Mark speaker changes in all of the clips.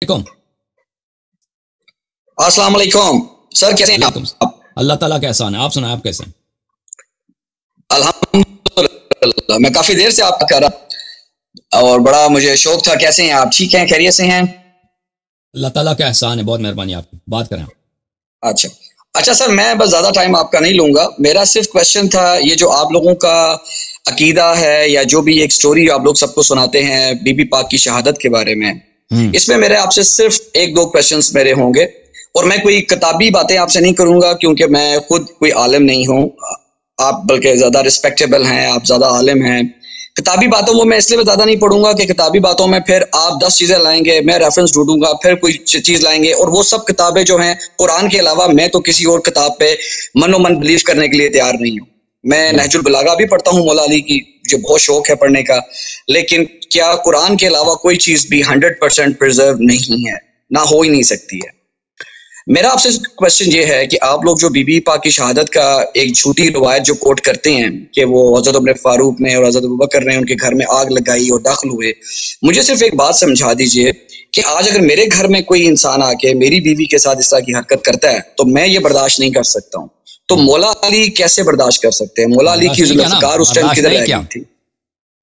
Speaker 1: علیکم۔
Speaker 2: السلام علیکم سر، کیسے ہیں آپ؟
Speaker 1: اللہ تعالیٰ کا احسان ہے، آپ سنائیں آپ کیسے ہیں؟
Speaker 2: الحمدللہ، میں کافی دیر سے آپ کا کر رہا اور بڑا مجھے شوق تھا۔ کیسے ہیں آپ؟ ٹھیک ہیں؟ خیریت سے ہیں؟
Speaker 1: اللہ تعالیٰ کا احسان ہے، بہت مہربانی آپ کی، بات کریں۔
Speaker 2: اچھا سر، میں بس زیادہ ٹائم آپ کا نہیں لوں گا۔ میرا صرف کوشچن تھا، یہ جو آپ لوگوں کا عقیدہ ہے یا جو بھی ایک سٹوری آپ لوگ سب کو سناتے ہیں بی بی پاک کی شہادت کے بارے میں، اس میں میرے آپ سے صرف ایک دو کوشچنس میرے ہوں گے، اور میں کوئی کتابی باتیں آپ سے نہیں کروں گا کیونکہ میں خود کوئی عالم نہیں ہوں، آپ بلکہ زیادہ رسپیکٹیبل ہیں، آپ زیادہ عالم ہیں۔ کتابی باتوں کو میں اس لیے زیادہ نہیں پڑھوں گا کہ کتابی باتوں میں پھر آپ 10 چیزیں لائیں گے، میں ریفرنس ڈھونڈوں گا، پھر کوئی چیز لائیں گے، اور وہ سب کتابیں جو ہیں قرآن کے علاوہ میں تو کسی اور کتاب پہ من و من بلیو کرنے کے لیے تیار نہیں ہوں۔ میں نہج البلاغہ بھی پڑھتا ہوں مولا علی کی، مجھے بہت شوق ہے پڑھنے کا، لیکن کیا قرآن کے علاوہ کوئی چیز بھی 100% پرزرو نہیں ہے، نہ ہو ہی نہیں سکتی ہے۔ میرا آپ سے کوشچن یہ ہے کہ آپ لوگ جو بی بی پاک کی شہادت کا ایک جھوٹی روایت جو کوٹ کرتے ہیں کہ وہ حضرت عمر فاروق نے اور حضرت ابوبکر نے ان کے گھر میں آگ لگائی اور داخل ہوئے، مجھے صرف ایک بات سمجھا دیجئے کہ آج اگر میرے گھر میں کوئی انسان آ کے میری بیوی کے ساتھ اس طرح کی حرکت کرتا ہے تو میں یہ برداشت نہیں کر سکتا ہوں، تو مولا علی کیسے برداشت کر سکتے ہیں؟ مولا علی کی ذوالفقار اس ٹائم کدھر رہ گئی تھی؟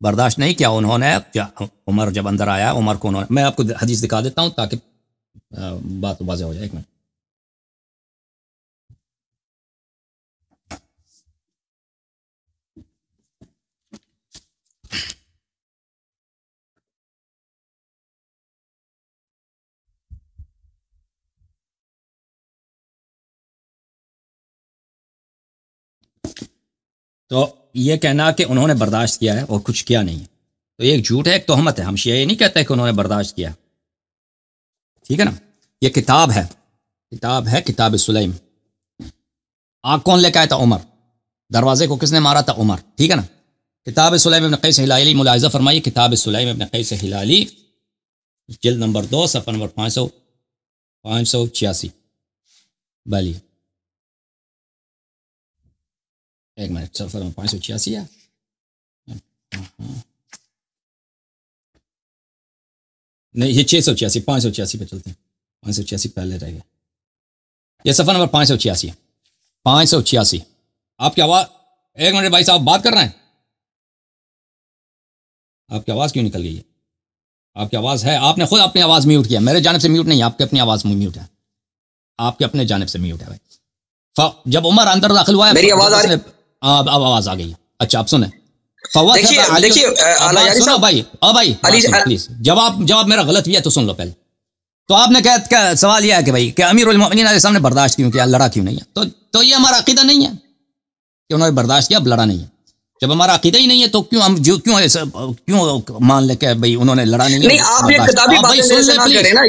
Speaker 1: برداشت نہیں کیا انہوں نے۔ عمر جب اندر آیا، عمر کو میں آپ کو حدیث دکھا دیتا ہوں تاکہ بات واضح ہو جائے۔ ایک منٹ۔ تو یہ کہنا کہ انہوں نے برداشت کیا ہے اور کچھ کیا نہیں ہے تو یہ ایک جھوٹ ہے، ایک تہمت ہے۔ ہم شیعہ یہ نہیں کہتے کہ انہوں نے برداشت کیا، ٹھیک ہے نا؟ یہ کتاب ہے کتاب سلیم۔ آگ کون لے کے آیا تھا؟ عمر۔ دروازے کو کس نے مارا تھا؟ عمر، ٹھیک ہے نا؟ کتاب سلیم ابن قیس ہلالی، ملاحظہ فرمائیے، کتاب سلیم ابن قیس ہلالی، جلد نمبر 2، صفحہ نمبر 586۔ بلی ایک منٹ، صفحہ نمبر 586 ہے۔ نہیں، یہ 686، 586 پہ چلتے ہیں، 586 پہلے رہ گیا۔ یہ صفحہ نمبر 586 ہے، 586۔ آپ کی آواز، ایک منٹ بھائی صاحب، بات کر رہے ہیں؟ آپ کی آواز کیوں نکل گئی ہے؟ آپ کی آواز ہے، آپ نے خود اپنی آواز میوٹ کیا، میرے جانب سے میوٹ نہیں، آپ کی اپنی آواز میوٹ ہے، آپ کے اپنے جانب سے میوٹ ہے بھائی۔ جب عمر اندر داخل ہوا ہے، میری آواز اب آواز آ گئی۔ اچھا آپ سنیں، سنو بھائی، پلیز، جواب میرا غلط بھی ہے تو سن لو پہلے۔ تو آپ نے کہا سوال یہ ہے کہ بھائی کہ امیر المؤمنین علیہ السلام نے برداشت کیوں کیا، لڑا کیوں نہیں ہے؟ تو یہ ہمارا عقیدہ نہیں ہے کہ انہوں نے برداشت کیا، اب لڑا نہیں ہے۔ جب ہمارا عقیدہ ہی نہیں ہے تو کیوں مان لے کہ بھائی انہوں نے لڑا نہیں ہے؟
Speaker 2: نہیں، آپ یہ کتابی باتیں نہ کریں نا،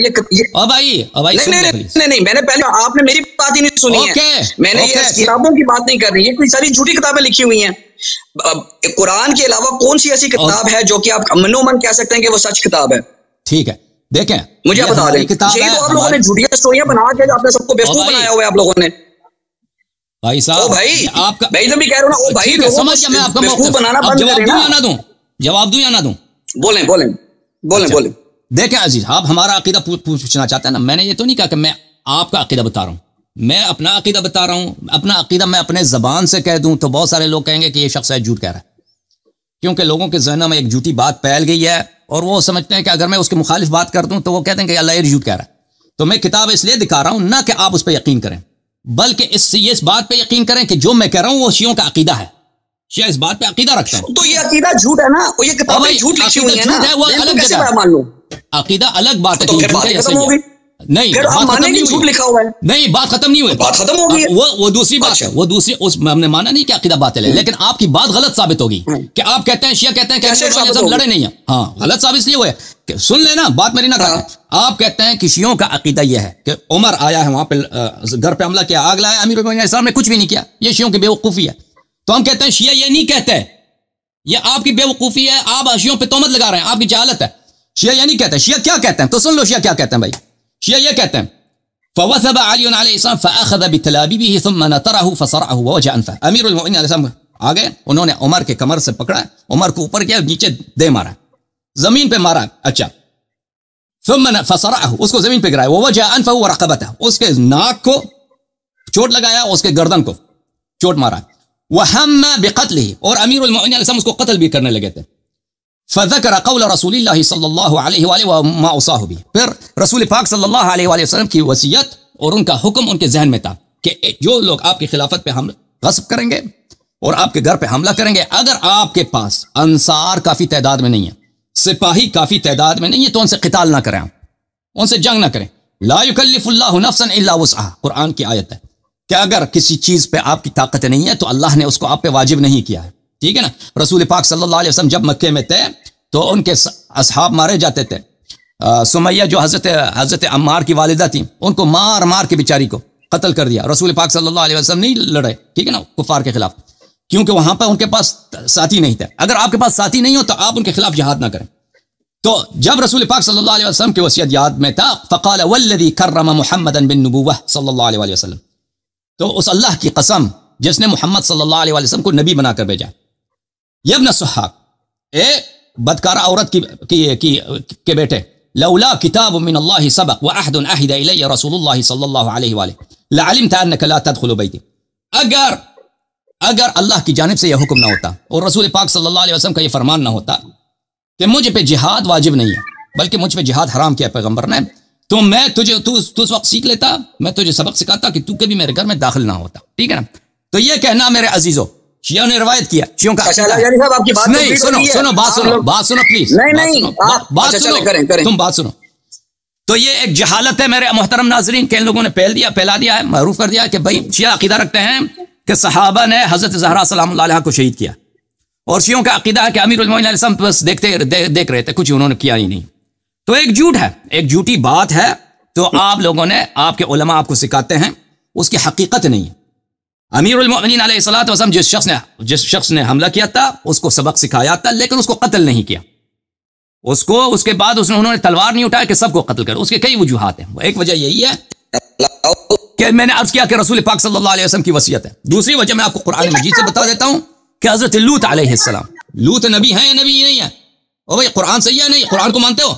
Speaker 2: نہیں، میں نے پہلے، آپ نے میری بات ہی نہیں سنی ہے، میں نے یہ کتابوں کی بات نہیں کر رہی، یہ کوئی ساری جھوٹی کتابیں لکھی ہوئی ہیں۔ قرآن کے علاوہ کون سی ایسی کتاب ہے جو کہ آپ من و من کہہ سکتے ہیں کہ وہ سچ کتاب ہے؟
Speaker 1: ٹھیک ہے، دیکھیں
Speaker 2: مجھے بتا دیں، یہ تو آپ لوگوں نے جھوٹیاں سٹوریاں بنا کے آپ نے سب کو بیوقوف بنایا ہوا ہے آپ لوگوں نے۔
Speaker 1: بھائی صاحب،
Speaker 2: بھائی میں تو بھی کہہ رہا ہوں نا، بھائی لوگوں کو بیوقوف بنانا بند کریں نا۔
Speaker 1: جواب دوں یا نہ دوں؟
Speaker 2: بولیں۔
Speaker 1: دیکھیں عزیز، آپ ہمارا عقیدہ پوچھنا چاہتے ہیں نا، میں نے یہ تو نہیں کہا کہ میں آپ کا عقیدہ بتا رہا ہوں، میں اپنا عقیدہ بتا رہا ہوں۔ اپنا عقیدہ میں اپنے زبان سے کہہ دوں تو بہت سارے لوگ کہیں گے کہ یہ شخص ہے جھوٹ کہہ رہا ہے، کیونکہ لوگوں کے ذہنوں میں ایک جھوٹی بات پھیل گئی ہے اور وہ سمجھتے ہیں کہ اگر میں اس کے مخالف بات کر دوں تو وہ کہتے ہیں کہ اللہ یہ جھوٹ کہہ رہا ہے۔ تو میں کتاب اس لیے دکھا رہا ہوں نہ کہ آپ اس پہ یقین کریں، بلکہ اس بات پہ یقین کریں کہ جو میں کہہ رہا ہوں وہ شیعوں کا عقیدہ ہے، شیعہ اس بات پہ عقیدہ رکھتے ہیں۔
Speaker 2: تو یہ عقیدہ جھوٹ ہے نا، یہ کتابیں جھوٹ لکھی ہوئی ہیں نا،
Speaker 1: وہ الگ جگہ
Speaker 2: مان لوں
Speaker 1: عقیدہ الگ بات ہے،
Speaker 2: تو پھر بات ختم ہو گئی۔
Speaker 1: نہیں،
Speaker 2: پھر آپ مانیں گے جھوٹ لکھا ہوا ہے؟
Speaker 1: نہیں، بات ختم نہیں ہوئی،
Speaker 2: بات ختم ہو گئی،
Speaker 1: وہ دوسری بات ہے، وہ دوسری، اس ہم نے مانا نہیں کہ عقیدہ باطل ہے، لیکن آپ کی بات غلط ثابت ہوگی کہ آپ کہتے ہیں، شیعہ کہتے ہیں کہ ہم لڑے نہیں ہیں۔ ہاں، غلط ثابت اس لیے ہوا ہے کہ سن لینا بات میری نہ کریں۔ آپ کہتے ہیں کہ شیعوں کا عقیدہ یہ ہے کہ عمر آیا ہے وہاں پہ، گھر پہ حملہ کیا، آگ لایا، امیر المؤمنین علیہ السلام نے کچھ بھی نہیں کیا، یہ شیعوں کی بیوقوفی ہے۔ تو ہم کہتے ہیں شیعہ یہ نہیں کہتے، یہ آپ کی بیوقوفی ہے، آپ شیعوں پہ تہمت لگا رہے ہیں، آپ کی جہالت ہے۔ شیعہ یہ نہیں کہتے، شیعہ کیا کہتے ہیں تو سن لو، شیعہ کیا کہتے ہیں بھائی؟ شیعہ یہ کہتے ہیں فوثب علی علیہ السلام فاخذ بتلابیبہ ثم نطرہ فصرعہ ووجع انفہ۔ امیر المؤمنین علیہ السلام آگئے، انہوں نے عمر کے کمر سے پکڑا، عمر کو اوپر کیا، نیچے دے مارا، زمین پہ مارا۔ اچھا، ثم فصرعه، اس کو زمین پہ گرایا، ووجع انفه ورقبته، اس کے ناک کو چوٹ لگایا، اس کے گردن کو چوٹ مارا، وهم بقتله، اور امیر المؤمنین علیہ السلام اس کو قتل بھی کرنے لگے تھے. فذكر قول رسول اللہ صلی اللہ علیہ وآلہ وما اوصاه به، پھر رسول پاک صلی اللہ علیہ وآلہ وسلم کی وصیت اور ان کا حکم ان کے ذہن میں تھا کہ جو لوگ آپ کی خلافت پہ غصب کریں گے اور آپ کے گھر پہ حملہ کریں گے، اگر آپ کے پاس انصار کافی تعداد میں نہیں ہے، سپاہی کافی تعداد میں نہیں ہے، تو ان سے قتال نہ کریں، ان سے جنگ نہ کریں. لا یکلف اللہ نفسا الا وسعها، قرآن کی آیت ہے کہ اگر کسی چیز پہ آپ کی طاقت نہیں ہے تو اللہ نے اس کو آپ پہ واجب نہیں کیا ہے. ٹھیک ہے نا. رسول پاک صلی اللہ علیہ وسلم جب مکے میں تھے تو ان کے اصحاب مارے جاتے تھے. سمیہ جو حضرت عمار کی والدہ تھیں، ان کو مار مار کے بیچاری کو قتل کر دیا. رسول پاک صلی اللہ علیہ وسلم نہیں لڑے، ٹھیک ہے نا، کفار کے خلاف، کیونکہ وہاں پہ ان کے پاس ساتھی نہیں تھے. اگر آپ کے پاس ساتھی نہیں ہو تو آپ ان کے خلاف جہاد نہ کریں. تو جب رسول پاک صلی اللہ علیہ وسلم کی وصیت یاد میں تھا، فقال والذی کرم محمدا بالنبوہ صلی اللہ علیہ وسلم، تو اس اللہ کی قسم جس نے محمد صلی اللہ علیہ وسلم کو نبی بنا کر بھیجا. یا ابن السحاق، اے بدکارہ عورت کے بیٹے، لولا کتاب من اللہ سبق وعہد عہد الی رسول اللہ صلی اللہ علیہ وآلہ لعلمت انک لا تدخل بیتی، اگر اللہ کی جانب سے یہ حکم نہ ہوتا اور رسول پاک صلی اللہ علیہ وسلم کا یہ فرمان نہ ہوتا کہ مجھ پہ جہاد واجب نہیں ہے بلکہ مجھ پہ جہاد حرام کیا پیغمبر نے، تو میں تجھے تو اس وقت سیکھ لیتا، میں تجھے سبق سکھاتا کہ تو کبھی میرے گھر میں داخل نہ ہوتا. ٹھیک ہے نا. تو یہ کہنا میرے عزیزو، شیعوں نے روایت کیا، شیعوں کا نہیں، سنو بات سنو پلیز، بات سنو، تم بات سنو. تو یہ ایک جہالت ہے میرے محترم ناظرین کہ ان لوگوں نے پھیلا دیا ہے، معروف کر دیا کہ بھائی شیعہ عقیدہ رکھتے ہیں کہ صحابہ نے حضرت زہرا سلام اللہ علیہ کو شہید کیا، اور شیعوں کا عقیدہ ہے کہ امیر المومنین علیہ السلام بس دیکھ رہے تھے، کچھ انہوں نے کیا ہی نہیں. تو ایک جھوٹ ہے، ایک جھوٹی بات ہے. تو آپ لوگوں نے، آپ کے علماء آپ کو سکھاتے ہیں، اس کی حقیقت نہیں ہے. امیر المؤمنین علیہ الصلوۃ والسلام جس شخص نے حملہ کیا تھا اس کو سبق سکھایا تھا، لیکن اس کو قتل نہیں کیا. اس کے بعد انہوں نے تلوار نہیں اٹھایا کہ سب کو قتل کر. اس کے کئی وجوہات ہیں. ایک وجہ یہی ہے کہ میں نے عرض کیا کہ رسول پاک صلی اللہ علیہ وسلم کی وصیت ہے. دوسری وجہ میں آپ کو قرآن مجید سے بتا دیتا ہوں کہ حضرت لوط علیہ السلام، لوط نبی ہیں یا نبی نہیں ہے؟ او بھائی قرآن صحیح ہے نہیں؟ قرآن کو مانتے ہو؟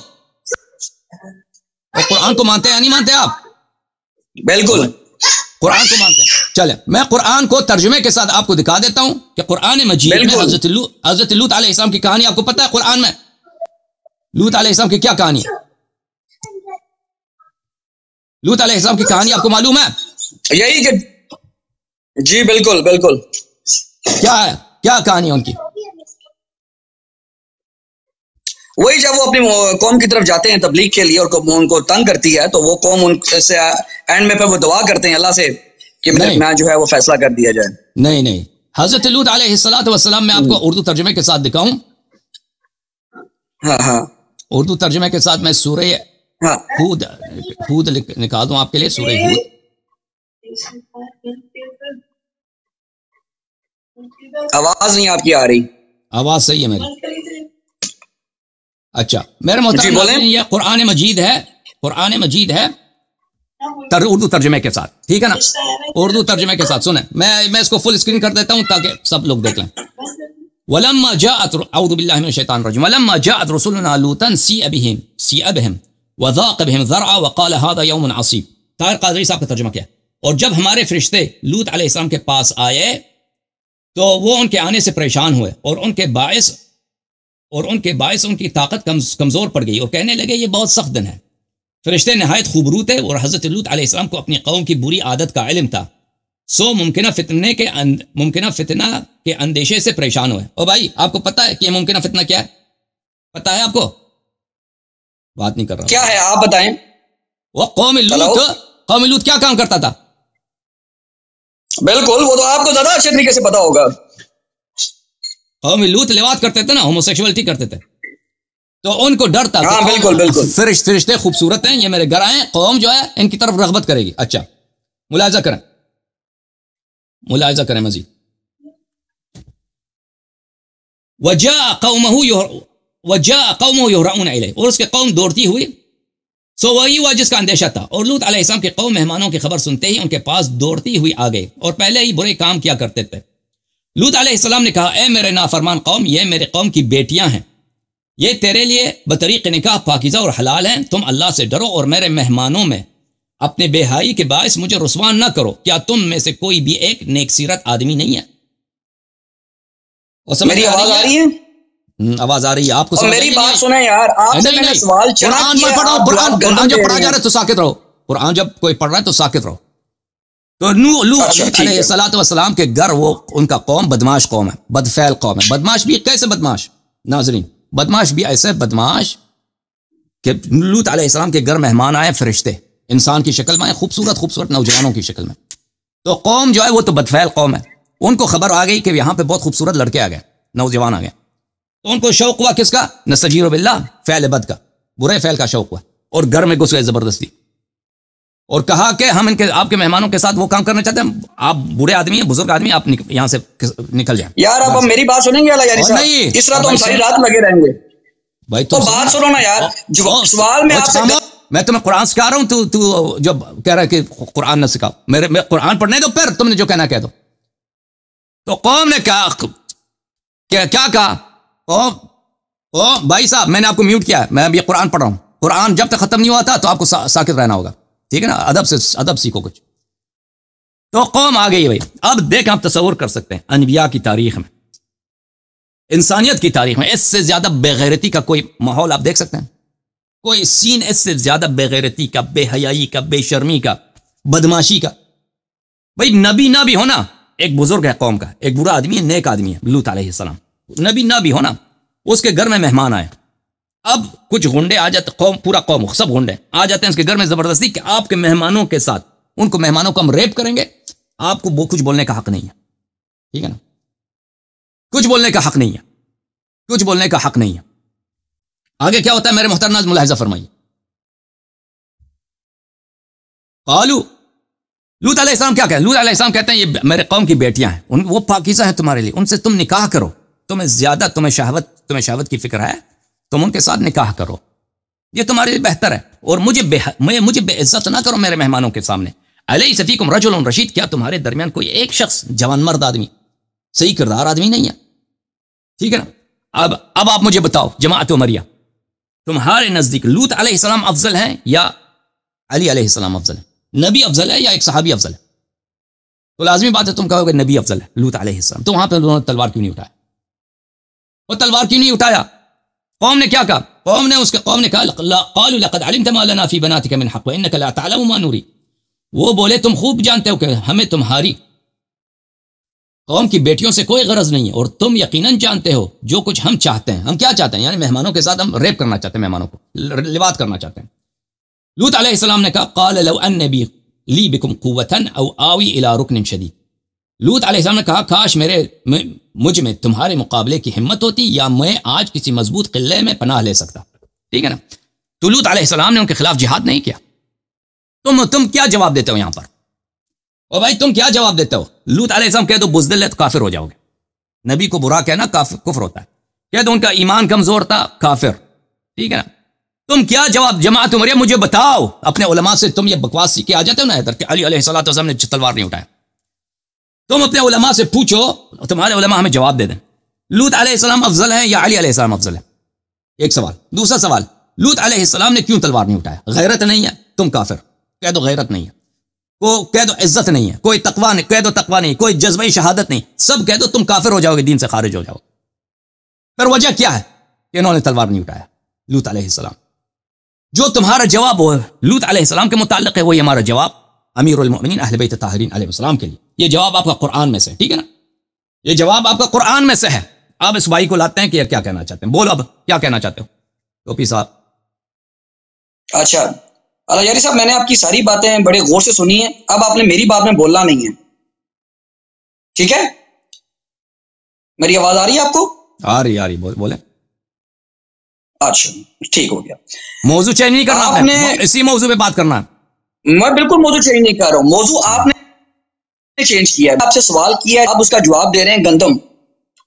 Speaker 1: قرآن کو مانتے ہیں یا نہیں مانتے آپ؟
Speaker 2: بالکل
Speaker 1: قرآن کو مانتے ہیں. چلے میں قرآن کو ترجمے کے ساتھ آپ کو دکھا دیتا ہوں کہ قرآن مجید میں حضرت لوط علیہ السلام کی کہانی آپ کو پتہ ہے؟ قرآن میں لوط علیہ السلام کی کیا کہانی ہے؟ لوط علیہ السلام کی کہانی آپ کو معلوم ہے؟
Speaker 2: یہی کہ جی بالکل بالکل.
Speaker 1: کیا ہے، کیا کہانی ہے ان کی؟
Speaker 2: وہی جب وہ اپنی قوم کی طرف جاتے ہیں تبلیغ کے لیے اور ان کو تنگ کرتی ہے تو وہ قوم ان سے اینڈ میں پہ وہ دعا کرتے ہیں اللہ سے کہ میں جو ہے وہ فیصلہ کر دیا جائے.
Speaker 1: نہیں حضرت لوط علیہ السلام میں آپ کو اردو ترجمے کے ساتھ دکھاؤں؟
Speaker 2: ہاں
Speaker 1: اردو ترجمے کے ساتھ میں سورہ ہود نکال دوں آپ کے لیے. سورہ ہود،
Speaker 2: آواز نہیں آپ کی آ رہی.
Speaker 1: آواز صحیح ہے میری؟ اچھا میرے محترم یہ قرآن مجید ہے اردو ترجمے کے ساتھ. ٹھیک ہے نا، اردو ترجمے کے ساتھ سنیں. میں اس کو فل اسکرین کر دیتا ہوں تاکہ سب لوگ دیکھ لیں. ولما جاءت اعوذ باللہ من الشیطان الرجیم ولما جاءت رسلنا لوطا سیء بهم وضاق بهم ذرعا وقال هذا يوم عصیب. طاہر قادری صاحب کا ترجمہ کیا؟ اور جب ہمارے فرشتے لوط علیہ السلام کے پاس آئے تو وہ ان کے آنے سے پریشان ہوئے اور ان کے باعث ان کی طاقت کمزور پڑ گئی اور کہنے لگے یہ بہت سخت دن ہے. فرشتے نہایت خوبرو تھے اور حضرت لوط علیہ السلام کو اپنی قوم کی بری عادت کا علم تھا، سو ممکنہ فتنہ کے اندیشے سے پریشان ہوئے. اور بھائی آپ کو پتہ ہے کہ یہ ممکنہ فتنہ کیا ہے؟ پتہ ہے آپ کو؟ بات نہیں کر رہا.
Speaker 2: کیا ہے آپ بتائیں.
Speaker 1: وہ قوم لوط کیا کام کرتا تھا؟
Speaker 2: بالکل وہ تو آپ کو زیادہ اچھے طریقے سے پتا ہوگا.
Speaker 1: قوم لوط لواط کرتے تھے نا، ہوموسیکشوالٹی کرتے تھے، تو ان کو ڈر تھا.
Speaker 2: ہاں بالکل
Speaker 1: فرشتے خوبصورت ہیں، یہ میرے گھر آئے، قوم جو ہے ان کی طرف رغبت کرے گی. اچھا ملاحظہ کریں مزید. وجاء قومه يهرعون الیہ، اور اس کے قوم دوڑتی ہوئی. سو وہی ہوا جس کا اندیشہ تھا. اور لوط علیہ السلام کے قوم مہمانوں کی خبر سنتے ہی ان کے پاس دوڑتی ہوئی آ گئے اور پہلے ہی برے کام کیا کرتے تھے. لوط علیہ السلام نے کہا اے میرے نافرمان قوم، یہ میرے قوم کی بیٹیاں ہیں یہ تیرے لیے بطریق نکاح پاکیزہ اور حلال ہیں، تم اللہ سے ڈرو اور میرے مہمانوں میں اپنے بے حیائی کے باعث مجھے رسوا نہ کرو، کیا تم میں سے کوئی بھی ایک نیک سیرت آدمی نہیں ہے؟ اور
Speaker 2: میری آواز آ رہی ہے؟
Speaker 1: آواز آ رہی ہے آپ کو؟
Speaker 2: میری بات سنیں یار، آپ سے میں نے سوال چنا کیا،
Speaker 1: قرآن جب پڑھا جا رہا ہے تو ساکت رہو، قرآن جب کوئی پڑھ رہا ہے تو ساکت رہو۔ تو لوط علیہ الصلوۃ والسلام کے گھر، وہ ان کا قوم بدماش قوم ہے، بدفعل قوم ہے۔ بدماش بھی کیسے بدماش ناظرین؟ بدماش بھی ایسے بدماش کہ لوط علیہ السلام کے گھر مہمان آئے، فرشتے انسان کی شکل میں آئے، خوبصورت خوبصورت نوجوانوں کی شکل میں۔ تو قوم جو ہے وہ تو بدفعل قوم ہے، ان کو خبر آ گئی کہ یہاں پہ بہت خوبصورت لڑکے آ گئے، نوجوان آ گئے، تو ان کو شوق ہوا کس کا؟ نستجیر باللہ، فعل بد کا، برے فعل کا شوق ہوا، اور گھر میں گھس گئے زبردستی، اور کہا کہ ہم ان کے آپ کے مہمانوں کے ساتھ وہ کام کرنا چاہتے ہیں، آپ بڑے آدمی ہیں، بزرگ آدمی، آپ یہاں سے نکل جائیں۔
Speaker 2: یار اب میری بات سنیں گے اللہ یاری صاحب؟ اس طرح تو ہم ساری رات لگے رہیں گے
Speaker 1: بھائی،
Speaker 2: تو بات سنو نا یار، سوال
Speaker 1: میں تمہیں قرآن سکھا رہا ہوں، تو جب کہہ رہا ہے کہ قرآن نہ سکھاؤ، میں قرآن پڑھنے دو، پھر تم نے جو کہنا کہہ دو۔ تو قوم نے کہا، کیا کہا؟ بھائی صاحب میں نے آپ کو میوٹ کیا ہے، میں اب یہ قرآن پڑھ رہا ہوں، قرآن جب تک ختم نہیں ہوا تھا تو آپ کو ساکت رہنا ہوگا، ٹھیک ہے نا؟ ادب سیکھو کچھ۔ تو قوم آ گئی بھائی۔ اب دیکھ آپ تصور کر سکتے ہیں انبیاء کی تاریخ میں، انسانیت کی تاریخ میں اس سے زیادہ بے غیرتی کا کوئی ماحول آپ دیکھ سکتے ہیں؟ کوئی سین اس سے زیادہ بے غیرتی کا، بے حیائی کا، بے شرمی کا، بدماشی کا؟ بھائی نبی نہ بھی ہونا، ایک بزرگ ہے قوم کا، ایک برا آدمی ہے، نیک آدمی ہے، لوط علیہ السلام، نبی نہ بھی ہونا، اس کے گھر میں مہمان آئے، اب کچھ گنڈے آ جاتے، قوم پورا قوم سب گنڈے آ جاتے ہیں اس کے گھر میں زبردستی کہ آپ کے مہمانوں کے ساتھ، ان کو مہمانوں کو ہم ریپ کریں گے، آپ کو وہ کچھ بولنے کا حق نہیں ہے، ٹھیک ہے نا؟ کچھ بولنے کا حق نہیں ہے، کچھ بولنے کا حق نہیں ہے۔ آگے کیا ہوتا ہے میرے محترم ناظرین، ملاحظہ فرمائیے۔ قالو، لوط علیہ السلام کیا کہتے ہیں؟ لوط علیہ السلام کہتے ہیں یہ میرے قوم کی بیٹیاں ہیں، وہ پاکیزہ ہیں تمہارے لیے، ان سے تم نکاح کرو، تمہیں شہوت کی فکر ہے، تم ان کے ساتھ نکاح کرو، یہ تمہارے لیے بہتر ہے، اور مجھے بے عزت نہ کرو میرے مہمانوں کے سامنے۔ الیس فیکم رجل رشید، کیا تمہارے درمیان کوئی ایک شخص جوان مرد آدمی، صحیح کردار آدمی نہیں ہے؟ ٹھیک ہے نا؟ اب آپ مجھے بتاؤ جماعت عمریہ، تمہارے نزدیک لوط علیہ السلام افضل ہیں یا علی علیہ السلام افضل ہے؟ نبی افضل ہے یا ایک صحابی افضل ہے؟ تو لازمی بات ہے تم کہو گے نبی افضل ہے لوط علیہ السلام، تو وہاں پہ انہوں نے تلوار کیوں نہیں اٹھایا؟ وہ تلوار کیوں نہیں اٹھایا؟ قوم نے کیا کہا؟ قوم نے کہا قالوا لقد علمت ما لنا في بناتك من حق وانك لا تعلم ما نريد، وہ بولے تم خوب جانتے ہو کہ ہمیں تمہاری قوم کی بیٹیوں سے کوئی غرض نہیں ہے، اور تم یقیناً جانتے ہو جو کچھ ہم چاہتے ہیں۔ ہم کیا چاہتے ہیں؟ یعنی مہمانوں کے ساتھ ہم ریپ کرنا چاہتے ہیں، مہمانوں کو لواط کرنا چاہتے ہیں۔ لوط علیہ السلام نے کہا قال لو ان لی بکم قوة او آوی الى رکن شدید، لوط علیہ السلام نے کہا کاش مجھ میں تمہارے مقابلے کی ہمت ہوتی، یا میں آج کسی مضبوط قلعے میں پناہ لے سکتا، ٹھیک ہے نا؟ تو لوط علیہ السلام نے ان کے خلاف جہاد نہیں کیا۔ تم کیا جواب دیتے ہو یہاں پر؟ او بھائی تم کیا جواب دیتے ہو؟ لوط علیہ السلام کہہ دو بزدل ہے تو کافر ہو جاؤ گے، نبی کو برا کہنا کفر ہوتا ہے، کہہ دو ان کا ایمان کمزور تھا، کافر، ٹھیک ہے نا؟ تم کیا جواب؟ جماعت عمریہ مجھے بتاؤ اپنے علماء سے، تم یہ بکواس سیکھ کے آ جاتے ہو نا ادھر کہ علی علیہ السلام نے تلوار نہیں اٹھایا، تم اپنے علماء سے پوچھو، تمہارے علماء ہمیں جواب دے دیں لوط علیہ السلام افضل ہیں یا علی علیہ السلام افضل ہے؟ ایک سوال۔ دوسرا سوال، لوط علیہ السلام نے کیوں تلوار نہیں اٹھایا؟ غیرت نہیں ہے؟ تم کافر، کہہ دو غیرت نہیں ہے، کہہ دو عزت نہیں ہے، کوئی تقوی نہیں، کہہ دو تقوی نہیں، کوئی جذبہ شہادت نہیں، سب کہہ دو، تم کافر ہو جاؤ گے، دین سے خارج ہو جاؤ گے۔ پر وجہ کیا ہے کہ انہوں نے تلوار نہیں اٹھایا؟ لوط علیہ السلام، جو تمہارا جواب ہو لوط علیہ السلام کے متعلق ہے، وہی ہمارا جواب امیر المؤمنین اہل بیت طاہرین علیہ السلام کے لیے۔ یہ جواب آپ کا قرآن میں سے، ٹھیک ہے نا؟ یہ جواب آپ کا قرآن میں سے ہے۔ آپ اس بھائی کو لاتے ہیں کہ کیا کہنا چاہتے ہیں، بولو اب کیا کہنا چاہتے ہو ٹوپی صاحب؟
Speaker 2: اچھا اللہ یاری صاحب، میں نے آپ کی ساری باتیں بڑے غور سے سنی ہیں، اب آپ نے میری بات میں بولنا نہیں ہے، ٹھیک ہے؟ میری آواز آ رہی ہے آپ کو؟
Speaker 1: آ رہی بولیں۔
Speaker 2: اچھا ٹھیک ہو گیا،
Speaker 1: موضوع چینج نہیں کرنا، آپ نے اسی موضوع پہ بات کرنا ہے۔
Speaker 2: میں بالکل موضوع چینج نہیں کر رہا ہوں، موضوع آپ نے چینج کیا ہے، آپ سے سوال کیا ہے، آپ اس کا جواب دے رہے ہیں گندم۔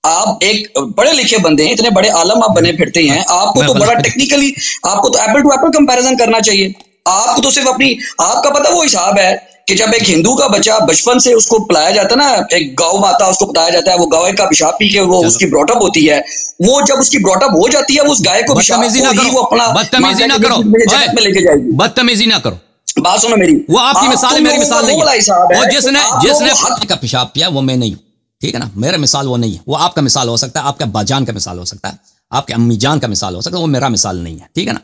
Speaker 2: آپ ایک پڑھے لکھے بندے ہیں، اتنے بڑے عالم آپ بنے پھرتے ہیں، آپ کو تو بڑا ٹیکنیکلی، آپ کو تو ایپل ٹو ایپل کمپیریزن کرنا چاہیے۔ آپ کو تو صرف اپنی، آپ کا پتہ وہ حساب ہے کہ جب ایک ہندو کا بچہ بچپن سے اس کو پلایا جاتا ہے نا، ایک گاؤ ماتا اس کو بتایا جاتا ہے، وہ گائے کا پیشاب پی کے وہ اس کی بروٹ اپ ہوتی ہے، وہ جب اس کی بروٹ اپ ہو جاتی ہے، وہ اس گائے کو پیشاب وہ اپنا
Speaker 1: بدتمیزی نہ کرو،
Speaker 2: جنت میں لے کے جائے گی.
Speaker 1: بدتمیزی نہ کرو.
Speaker 2: بات سنو میری،
Speaker 1: وہ آپ کی مثال ہے، میری مثال نہیں ہے. اور جس نے حق کا پیشاب پیا وہ میں نہیں ہوں، ٹھیک ہے نا، میرا مثال وہ نہیں ہے. وہ آپ کا مثال ہو سکتا ہے، آپ کا ابا جان کا مثال ہو سکتا ہے، آپ کے امی جان کا مثال ہو سکتا ہے، وہ میرا مثال نہیں ہے، ٹھیک ہے نا.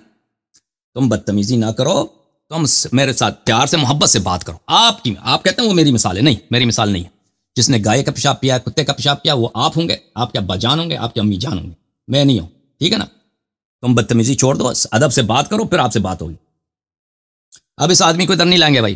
Speaker 1: تم بدتمیزی نہ کرو، تم میرے ساتھ پیار سے محبت سے بات کرو. آپ کہتے ہیں وہ میری مثال ہے، نہیں، میری مثال نہیں ہے. جس نے گائے کا پیشاب پیا، کتے کا پیشاب پیا، وہ آپ ہوں گے، آپ کے ابا جان ہوں گے، آپ کے امی جان ہوں گے، میں نہیں ہوں، ٹھیک ہے نا. تم بدتمیزی چھوڑ دو، ادب سے بات کرو، پھر آپ سے بات ہوگی. اب اس آدمی کو ادھر نہیں لائیں گے بھائی.